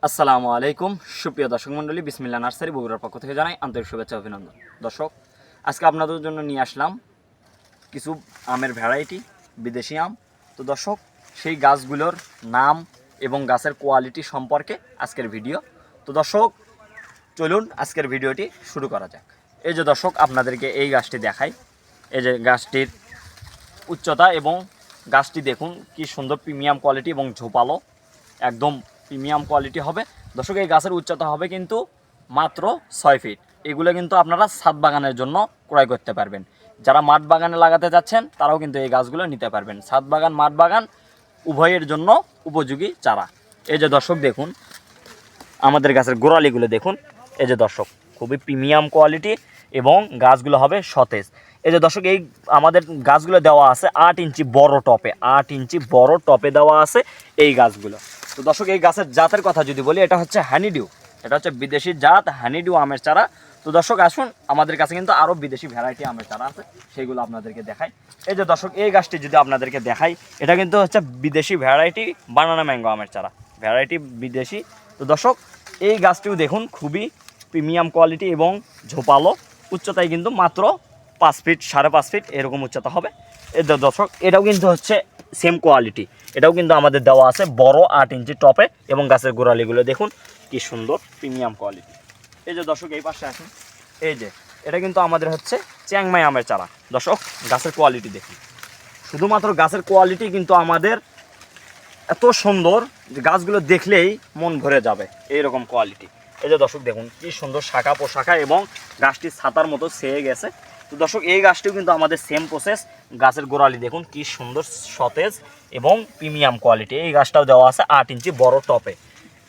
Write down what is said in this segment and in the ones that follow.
আসসালামু আলাইকুম সুপ্রিয় দর্শক মণ্ডলী, বিসমিল্লাহ নার্সারি বগুড়ার পক্ষ থেকে জানাই আন্তরিক শুভেচ্ছা অভিনন্দন। দর্শক, আজকে আপনাদের জন্য নিয়ে আসলাম কিছু আমের ভ্যারাইটি, বিদেশি আম। তো দর্শক, সেই গাছগুলোর নাম এবং গাছের কোয়ালিটি সম্পর্কে আজকের ভিডিও। তো দর্শক, চলুন আজকের ভিডিওটি শুরু করা যাক। এই যে দর্শক, আপনাদেরকে এই গাছটি দেখাই। এই যে গাছটির উচ্চতা এবং গাছটি দেখুন কি সুন্দর প্রিমিয়াম কোয়ালিটি এবং ঝোপালো, একদম প্রিমিয়াম কোয়ালিটি হবে। দর্শক, এই গাছের উচ্চতা হবে কিন্তু মাত্র 6 ফিট। এগুলো কিন্তু আপনারা ছাদ বাগানের জন্য ক্রয় করতে পারবেন। যারা মাঠ বাগানে লাগাতে যাচ্ছেন তারাও কিন্তু এই গাছগুলো নিতে পারবেন। ছাদ বাগান, মাঠ বাগান উভয়ের জন্য উপযোগী চারা। এই যে দর্শক দেখুন, আমাদের গাছের গোড়ালিগুলো দেখুন। এই যে দর্শক, খুবই প্রিমিয়াম কোয়ালিটি এবং গাছগুলো হবে সতেজ। এই যে দর্শক, এই আমাদের গাছগুলো দেওয়া আছে 8 ইঞ্চি বড় টপে, 8 ইঞ্চি বড় টপে দেওয়া আছে এই গাছগুলো। তো দর্শক, এই গাছের জাতের কথা যদি বলি, এটা হচ্ছে হানিডিউ। এটা হচ্ছে বিদেশি জাত হানিডিউ আমের চারা। তো দর্শক আসুন, আমাদের কাছে কিন্তু আরও বিদেশি ভ্যারাইটি আমের চারা আছে, সেইগুলো আপনাদেরকে দেখাই। এই যে দর্শক, এই গাছটি যদি আপনাদেরকে দেখাই, এটা কিন্তু হচ্ছে বিদেশি ভ্যারাইটি বানানা ম্যাঙ্গো আমের চারা, ভ্যারাইটি বিদেশি। তো দর্শক, এই গাছটিও দেখুন খুবই প্রিমিয়াম কোয়ালিটি এবং ঝোপালো। উচ্চতায় কিন্তু মাত্র 5 ফিট, 5.5 ফিট এরকম উচ্চতা হবে। এই দর্শক, এটাও কিন্তু হচ্ছে সেম কোয়ালিটি। এটাও কিন্তু আমাদের দেওয়া আছে বড় 8 ইঞ্চি টপে এবং গাছের গোড়ালিগুলো দেখুন কি সুন্দর প্রিমিয়াম কোয়ালিটি। এই যে দর্শক, এই পাশে আসুন। এই যে এটা কিন্তু আমাদের হচ্ছে চ্যাংমাই আমের চারা। দর্শক, গাছের কোয়ালিটি দেখুন, শুধুমাত্র গাছের কোয়ালিটি কিন্তু আমাদের এত সুন্দর যে গাছগুলো দেখলেই মন ভরে যাবে, এইরকম কোয়ালিটি। এই যে দর্শক দেখুন কি সুন্দর শাখা পোশাখা এবং গাছটি ছাতার মতো ছেয়ে গেছে। তো দর্শক, এই গাছটিও কিন্তু আমাদের সেম প্রসেস। গাছের গোড়ালি দেখুন কি সুন্দর সতেজ এবং প্রিমিয়াম কোয়ালিটি। এই গাছটাও দেওয়া আছে 8 ইঞ্চি বড় টপে।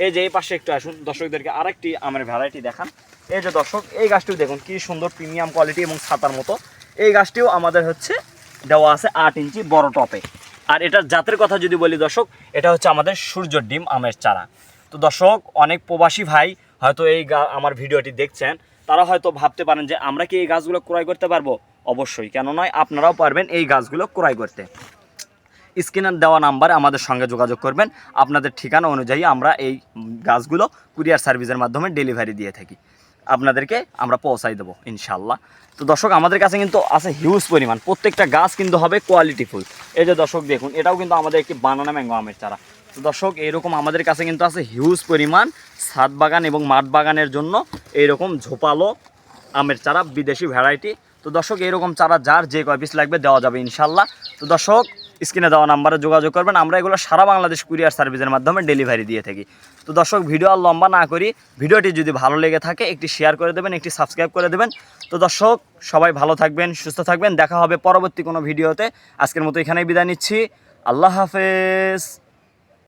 এই যে এই পাশে একটু আসুন, দর্শকদেরকে আরেকটি আমের ভ্যারাইটি দেখান। এই যে দর্শক, এই গাছটিও দেখুন কি সুন্দর প্রিমিয়াম কোয়ালিটি এবং ছাতার মতো। এই গাছটিও আমাদের হচ্ছে দেওয়া আছে 8 ইঞ্চি বড় টপে। আর এটার জাতের কথা যদি বলি দর্শক, এটা হচ্ছে আমাদের সূর্যর ডিম আমের চারা। তো দর্শক, অনেক প্রবাসী ভাই হয়তো এই আমার ভিডিওটি দেখছেন, তারা হয়তো ভাবতে পারেন যে আমরা কি এই গাছগুলো ক্রয় করতে পারবো। অবশ্যই, কেন নয়, আপনারাও পারবেন এই গাছগুলো ক্রয় করতে। স্ক্রিনের দেওয়া নাম্বারে আমাদের সঙ্গে যোগাযোগ করবেন। আপনাদের ঠিকানা অনুযায়ী আমরা এই গাছগুলো কুরিয়ার সার্ভিসের মাধ্যমে ডেলিভারি দিয়ে থাকি, আপনাদেরকে আমরা পৌঁছাই দেবো ইনশাল্লাহ। তো দর্শক, আমাদের কাছে কিন্তু আছে হিউজ পরিমাণ, প্রত্যেকটা গাছ কিন্তু হবে কোয়ালিটিফুল। এই যে দর্শক দেখুন, এটাও কিন্তু আমাদের একটি বানানা ম্যাঙ্গো আমের চারা। তো দর্শক, এইরকম আমাদের কাছে কিন্তু আছে হিউজ পরিমাণ ছাদ বাগান এবং মাঠ বাগানের জন্য এইরকম ঝোপালো আমের চারা, বিদেশি ভ্যারাইটি। তো দর্শক, এইরকম চারা যার যে কয় পিস লাগবে দেওয়া যাবে ইনশাল্লাহ। তো দর্শক, স্ক্রিনে দেওয়া নাম্বারে যোগাযোগ করবেন। আমরা এগুলো সারা বাংলাদেশ কুরিয়ার সার্ভিসের মাধ্যমে ডেলিভারি দিয়ে থাকি। তো দর্শক, ভিডিও আর লম্বা না করি, ভিডিওটি যদি ভালো লেগে থাকে একটি শেয়ার করে দেবেন, একটি সাবস্ক্রাইব করে দেবেন। তো দর্শক, সবাই ভালো থাকবেন, সুস্থ থাকবেন। দেখা হবে পরবর্তী কোনো ভিডিওতে। আজকের মতো এখানেই বিদায় নিচ্ছি। আল্লাহ হাফেজ।